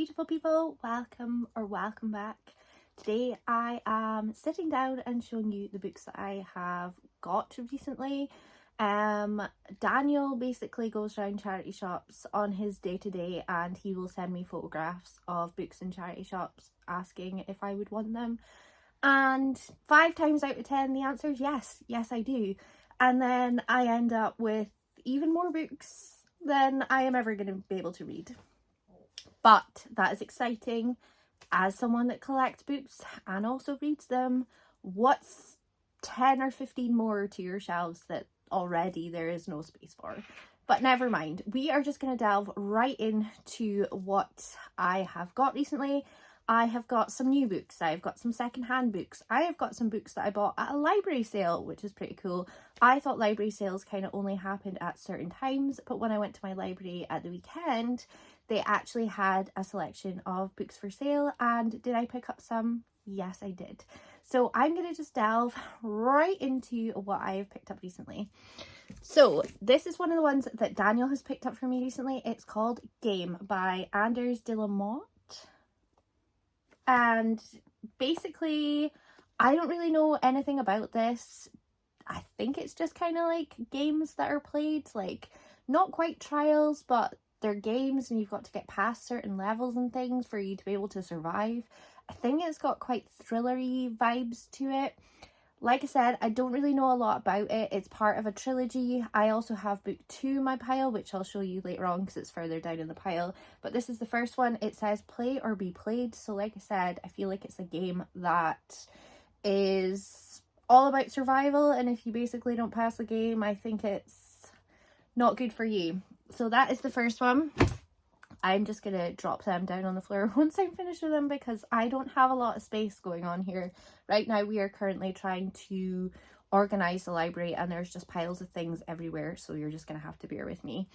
beautiful people, welcome back. Today I am sitting down and showing you the books that I have got recently. Daniel basically goes around charity shops on his day-to-day and he will send me photographs of books in charity shops asking if I would want them, and 5 times out of 10 the answer is yes I do, and then I end up with even more books than I am ever going to be able to read. But that is exciting. As someone that collects books and also reads them, what's 10 or 15 more to your shelves that already there is no space for? But never mind, we are just going to delve right into what I have got recently. I have got some new books, I've got some secondhand books, I have got some books that I bought at a library sale, which is pretty cool. I thought library sales kind of only happened at certain times, but when I went to my library at the weekend, they actually had a selection of books for sale, and did I pick up some? Yes, I did. So I'm going to just delve right into what I have picked up recently. So this is one of the ones that Daniel has picked up for me recently. It's called Game by Anders de la Motte. And basically, I don't really know anything about this. I think it's just kind of like games that are played, like not quite trials, but they're games and you've got to get past certain levels and things for you to be able to survive. I think it's got quite thrillery vibes to it. Like I said, I don't really know a lot about it. It's part of a trilogy. I also have book 2 in my pile, which I'll show you later on because it's further down in the pile. But this is the first one. It says play or be played. So like I said, I feel like it's a game that is all about survival. And if you basically don't pass the game, I think it's not good for you. So that is the first one. I'm just going to drop them down on the floor once I'm finished with them because I don't have a lot of space going on here. Right now we are currently trying to organise the library and there's just piles of things everywhere, so you're just going to have to bear with me.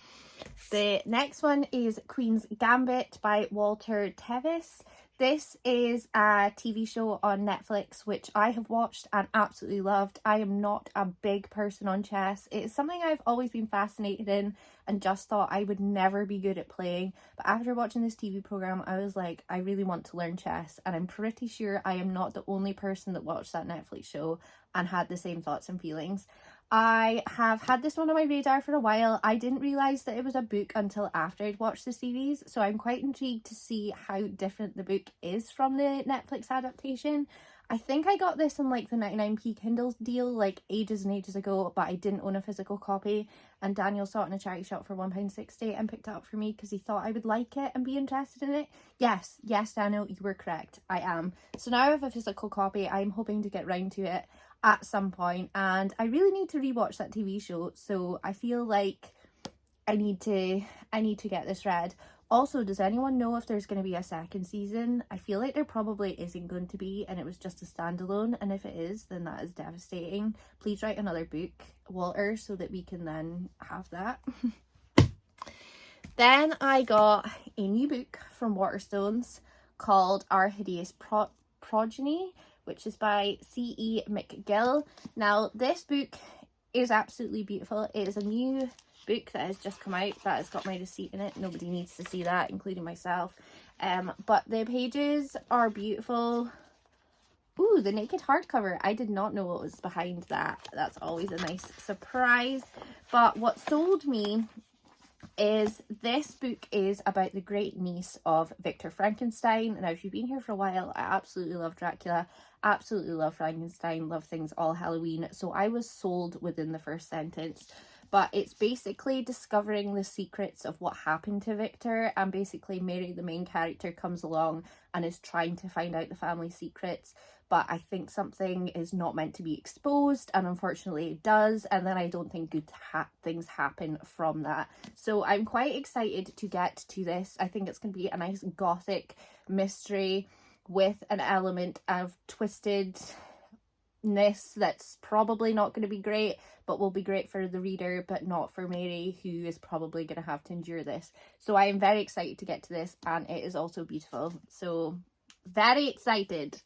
The next one is Queen's Gambit by Walter Tevis. This is a TV show on Netflix which I have watched and absolutely loved. I am not a big person on chess. It is something I've always been fascinated in and just thought I would never be good at playing. But after watching this TV program, I was like, I really want to learn chess. And I'm pretty sure I am not the only person that watched that Netflix show and had the same thoughts and feelings. I have had this one on my radar for a while. I didn't realise that it was a book until after I'd watched the series, so I'm quite intrigued to see how different the book is from the Netflix adaptation. I think I got this in like the 99p Kindle deal like ages and ages ago, but I didn't own a physical copy, and Daniel saw it in a charity shop for £1.60 and picked it up for me because he thought I would like it and be interested in it. Yes, Daniel, you were correct. I am. So now I have a physical copy. I'm hoping to get round to it at some point, and I really need to rewatch that TV show, so I feel like I need to get this read. Also, does anyone know if there's going to be a second season? I feel like there probably isn't going to be, and it was just a standalone, and if it is, then that is devastating. Please write another book, Walter, so that we can then have that. Then I got a new book from Waterstones called Our Hideous Progeny, which is by C.E. McGill. Now, this book is absolutely beautiful. It is a new book that has just come out that has got my receipt in it. Nobody needs to see that, including myself. But the pages are beautiful. Ooh, the naked hardcover. I did not know what was behind that. That's always a nice surprise. But what sold me is this book is about the great niece of Victor Frankenstein. Now, if you've been here for a while, I absolutely love Dracula, absolutely love Frankenstein, love things all Halloween, so I was sold within the first sentence. But it's basically discovering the secrets of what happened to Victor, and basically Mary, the main character, comes along and is trying to find out the family secrets, but I think something is not meant to be exposed, and unfortunately it does, and then I don't think good things happen from that. So I'm quite excited to get to this. I think it's going to be a nice gothic mystery with an element of twistedness that's probably not going to be great, but will be great for the reader, but not for Mary, who is probably going to have to endure this. So I am very excited to get to this, and it is also beautiful. So very excited.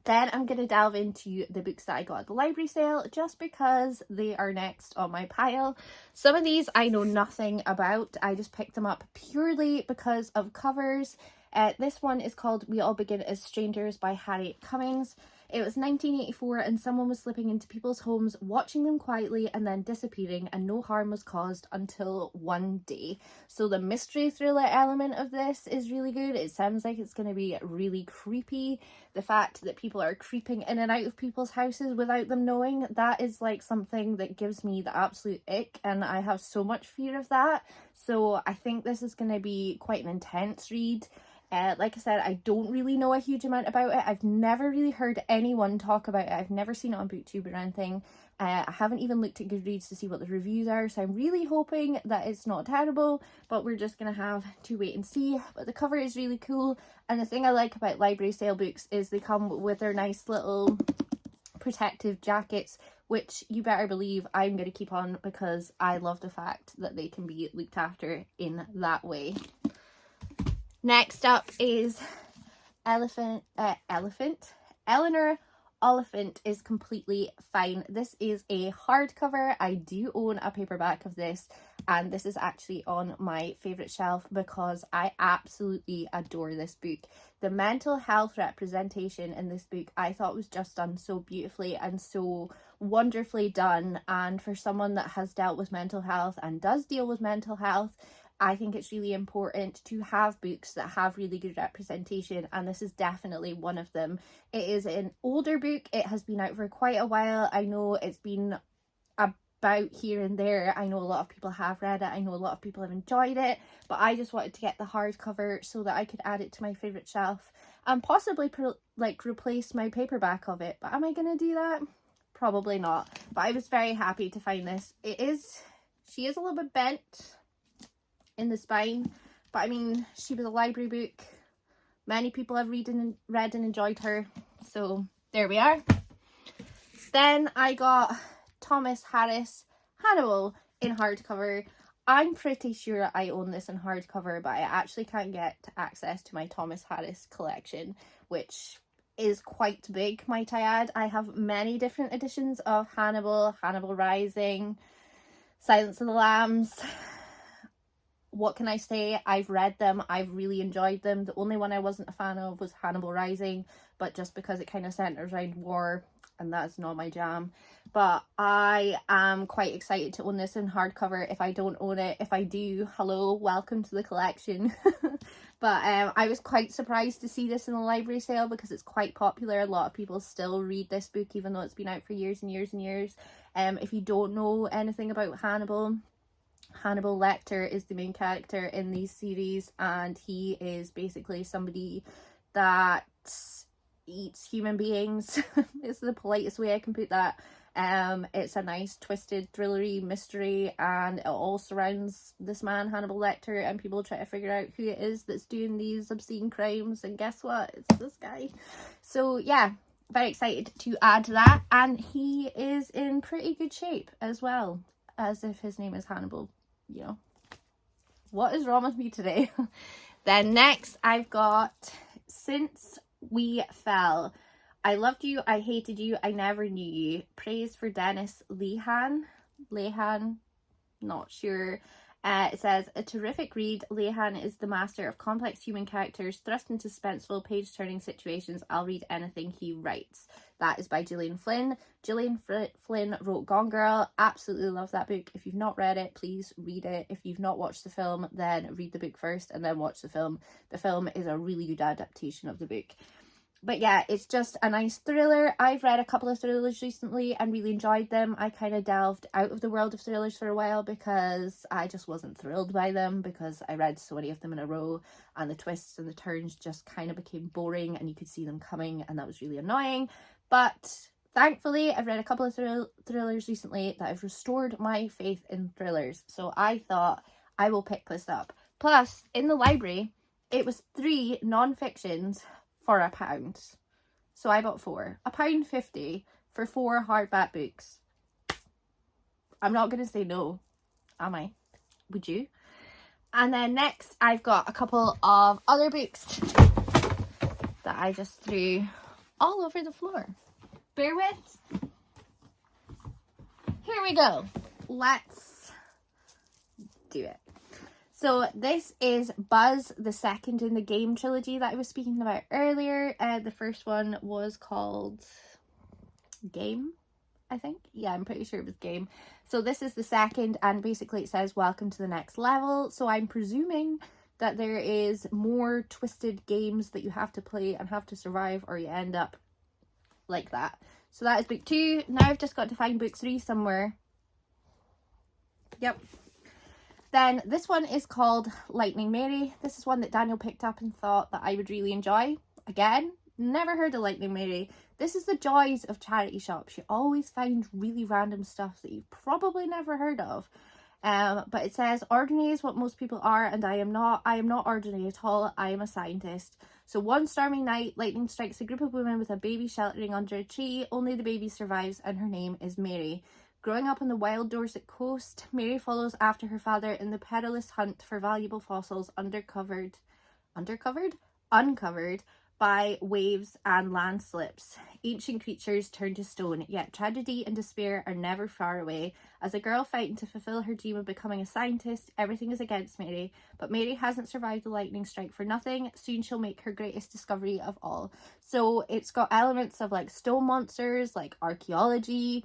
Then I'm going to delve into the books that I got at the library sale just because they are next on my pile. Some of these I know nothing about. I just picked them up purely because of covers. This one is called We All Begin as Strangers by Harriet Cummings. It was 1984 and someone was slipping into people's homes, watching them quietly and then disappearing, and no harm was caused until one day. So the mystery thriller element of this is really good. It sounds like it's going to be really creepy. The fact that people are creeping in and out of people's houses without them knowing, that is like something that gives me the absolute ick, and I have so much fear of that. So I think this is going to be quite an intense read. Like I said, I don't really know a huge amount about it. I've never really heard anyone talk about it. I've never seen it on BookTube or anything. I haven't even looked at Goodreads to see what the reviews are, so I'm really hoping that it's not terrible, but we're just going to have to wait and see. But the cover is really cool, and the thing I like about library sale books is they come with their nice little protective jackets, which you better believe I'm going to keep on because I love the fact that they can be looked after in that way. Next up is Eleanor Oliphant is Completely Fine. This is a hardcover. I do own a paperback of this, and this is actually on my favourite shelf because I absolutely adore this book. The mental health representation in this book I thought was just done so beautifully and so wonderfully done, and for someone that has dealt with mental health and does deal with mental health, I think it's really important to have books that have really good representation, and this is definitely one of them. It is an older book. It has been out for quite a while. I know it's been about here and there. I know a lot of people have read it. I know a lot of people have enjoyed it, but I just wanted to get the hardcover so that I could add it to my favourite shelf and possibly replace my paperback of it. But am I going to do that? Probably not. But I was very happy to find this. She is a little bit bent in the spine, but I mean, she was a library book. Many people have read and enjoyed her, so there we are. Then I got Thomas Harris Hannibal in hardcover. I'm pretty sure I own this in hardcover, but I actually can't get access to my Thomas Harris collection, which is quite big, might I add. I have many different editions of Hannibal, Hannibal Rising, Silence of the Lambs. What can I say? I've read them. I've really enjoyed them. The only one I wasn't a fan of was Hannibal Rising, but just because it kind of centers around war, and that's not my jam. But I am quite excited to own this in hardcover if I don't own it. If I do, hello, welcome to the collection. But I was quite surprised to see this in the library sale because it's quite popular. A lot of people still read this book even though it's been out for years and years and years. If you don't know anything about Hannibal Lecter is the main character in these series, and he is basically somebody that eats human beings. It's the politest way I can put that. It's a nice twisted thrillery mystery, and it all surrounds this man Hannibal Lecter, and people try to figure out who it is that's doing these obscene crimes, and guess what, it's this guy. So yeah, very excited to add that, and he is in pretty good shape as well, as if his name is Hannibal. You know, what is wrong with me today? Then next I've got Since We Fell. I loved you, I hated you, I never knew you. Praise for Dennis Lehane, not sure. It says, a terrific read. Lehane is the master of complex human characters thrust into suspenseful, page-turning situations. I'll read anything he writes. That is by Gillian Flynn. Gillian Flynn wrote Gone Girl. Absolutely love that book. If you've not read it, please read it. If you've not watched the film, then read the book first and then watch the film. The film is a really good adaptation of the book. But yeah, it's just a nice thriller. I've read a couple of thrillers recently and really enjoyed them. I kind of delved out of the world of thrillers for a while because I just wasn't thrilled by them because I read so many of them in a row and the twists and the turns just kind of became boring and you could see them coming, and that was really annoying. But thankfully, I've read a couple of thrillers recently that have restored my faith in thrillers. So I thought I will pick this up. Plus, in the library, it was 3 non-fictions for £1. So I bought 4. £1.50 for 4 hardback books. I'm not going to say no, am I? Would you? And then next I've got a couple of other books that I just threw all over the floor. Bear with. Here we go. Let's do it. So this is Buzz, the second in the game trilogy that I was speaking about earlier. The first one was called Game, I think. Yeah, I'm pretty sure it was Game. So this is the second, and basically it says welcome to the next level. So I'm presuming that there is more twisted games that you have to play and have to survive, or you end up like that. So that is book 2. Now I've just got to find book 3 somewhere. Yep. Then this one is called Lightning Mary. This is one that Daniel picked up and thought that I would really enjoy. Again, never heard of Lightning Mary. This is the joys of charity shops. You always find really random stuff that you've probably never heard of. But it says, ordinary is what most people are, and I am not ordinary at all. I am a scientist. So one stormy night, lightning strikes a group of women with a baby sheltering under a tree. Only the baby survives, and her name is Mary. Growing up on the wild Dorset coast, Mary follows after her father in the perilous hunt for valuable fossils uncovered by waves and landslips. Ancient creatures turn to stone, yet tragedy and despair are never far away. As a girl fighting to fulfill her dream of becoming a scientist, everything is against Mary, but Mary hasn't survived the lightning strike for nothing. Soon she'll make her greatest discovery of all. So it's got elements of like stone monsters, like archaeology.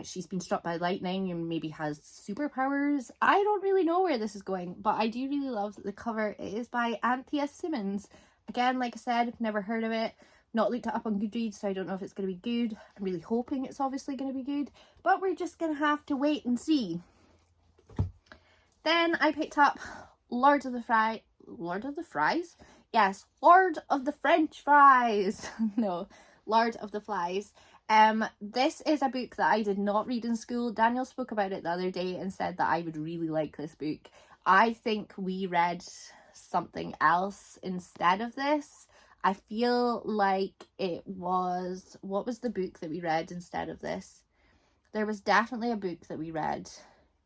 She's been struck by lightning and maybe has superpowers. I don't really know where this is going, but I do really love that the cover is by Anthea Simmons. Again, like I said, I've never heard of it. Not looked it up on Goodreads, so I don't know if it's going to be good. I'm really hoping it's obviously going to be good, but we're just going to have to wait and see. Then I picked up Lord of the Fries? Yes, Lord of the French Fries. No, Lord of the Flies. This is a book that I did not read in school. Daniel spoke about it the other day and said that I would really like this book. I think we read something else instead of this. I feel like it was, what was the book that we read instead of this? There was definitely a book that we read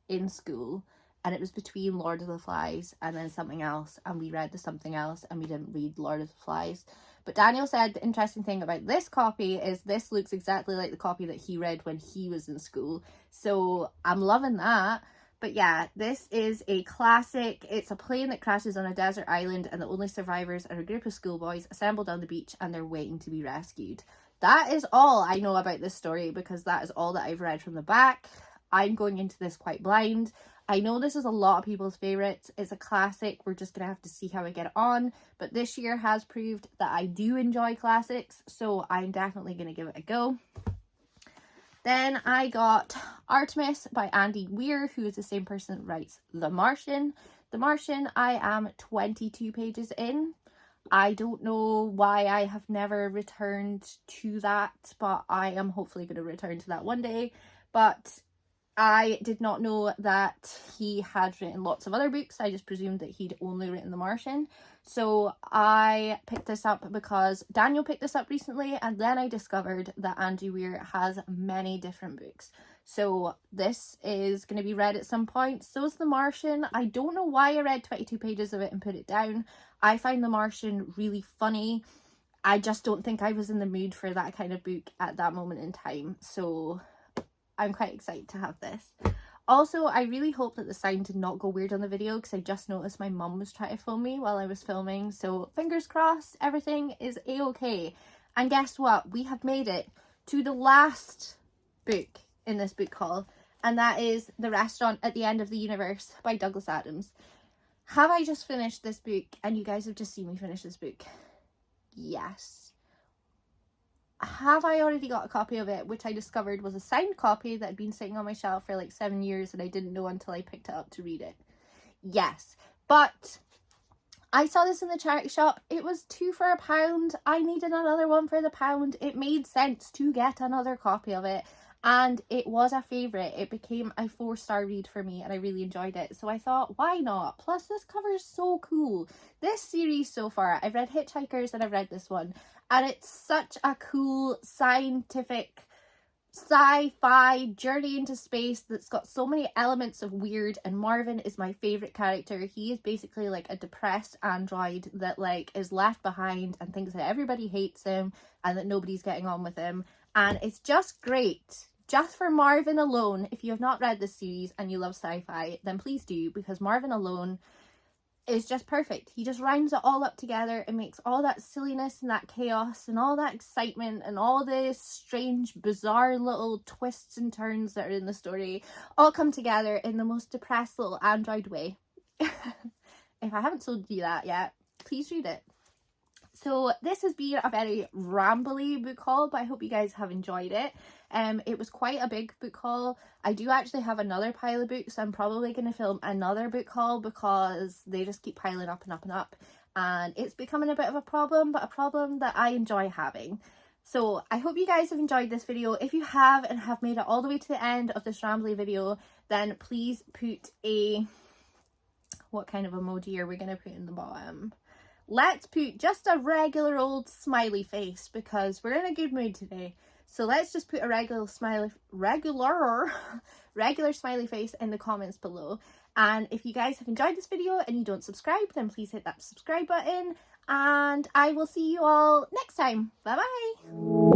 in school, and it was between Lord of the Flies and then something else, and we read the something else and we didn't read Lord of the Flies. But Daniel said the interesting thing about this copy is this looks exactly like the copy that he read when he was in school. So I'm loving that. But yeah, this is a classic. It's a plane that crashes on a desert island, and the only survivors are a group of schoolboys assembled on the beach, and they're waiting to be rescued. That is all I know about this story, because that is all that I've read from the back. I'm going into this quite blind. I know this is a lot of people's favourites. It's a classic. We're just going to have to see how I get on. But this year has proved that I do enjoy classics, so I'm definitely going to give it a go. Then I got Artemis by Andy Weir, who is the same person that writes The Martian. The Martian, I am 22 pages in. I don't know why I have never returned to that, but I am hopefully going to return to that one day. But I did not know that he had written lots of other books. I just presumed that he'd only written The Martian. So I picked this up because Daniel picked this up recently, and then I discovered that Andy Weir has many different books. So this is going to be read at some point. So is The Martian. I don't know why I read 22 pages of it and put it down. I find The Martian really funny. I just don't think I was in the mood for that kind of book at that moment in time. So I'm quite excited to have this. Also, I really hope that the sound did not go weird on the video, because I just noticed my mum was trying to film me while I was filming. So fingers crossed, everything is a-okay. And guess what? We have made it to the last book in this book haul, and that is The Restaurant at the End of the Universe by Douglas Adams. Have I just finished this book and you guys have just seen me finish this book? Yes. Have I already got a copy of it, which I discovered was a signed copy that had been sitting on my shelf for like 7 years and I didn't know until I picked it up to read it? Yes. But I saw this in the charity shop. It was £2 for £1. I needed another one for the £1. It made sense to get another copy of it. And it was a favourite. It became a 4-star read for me and I really enjoyed it. So I thought, why not? Plus this cover is so cool. This series so far, I've read Hitchhikers and I've read this one. And it's such a cool scientific sci-fi journey into space that's got so many elements of weird, and Marvin is my favorite character. He is basically like a depressed android that like is left behind and thinks that everybody hates him and that nobody's getting on with him, and it's just great. Just for Marvin alone, if you have not read this series and you love sci-fi, then please do, because Marvin alone is just perfect. He just rounds it all up together and makes all that silliness and that chaos and all that excitement and all the strange, bizarre little twists and turns that are in the story all come together in the most depressed little android way. If I haven't told you that yet, please read it. So this has been a very rambly book haul, but I hope you guys have enjoyed it. It was quite a big book haul. I do actually have another pile of books. I'm probably going to film another book haul because they just keep piling up and up and up. And it's becoming a bit of a problem, but a problem that I enjoy having. So I hope you guys have enjoyed this video. If you have and have made it all the way to the end of this rambly video, then please put a... what kind of emoji are we going to put in the bottom? Let's put just a regular old smiley face because we're in a good mood today. So let's just put a regular smiley face in the comments below. And if you guys have enjoyed this video and you don't subscribe, then please hit that subscribe button. And I will see you all next time. Bye bye.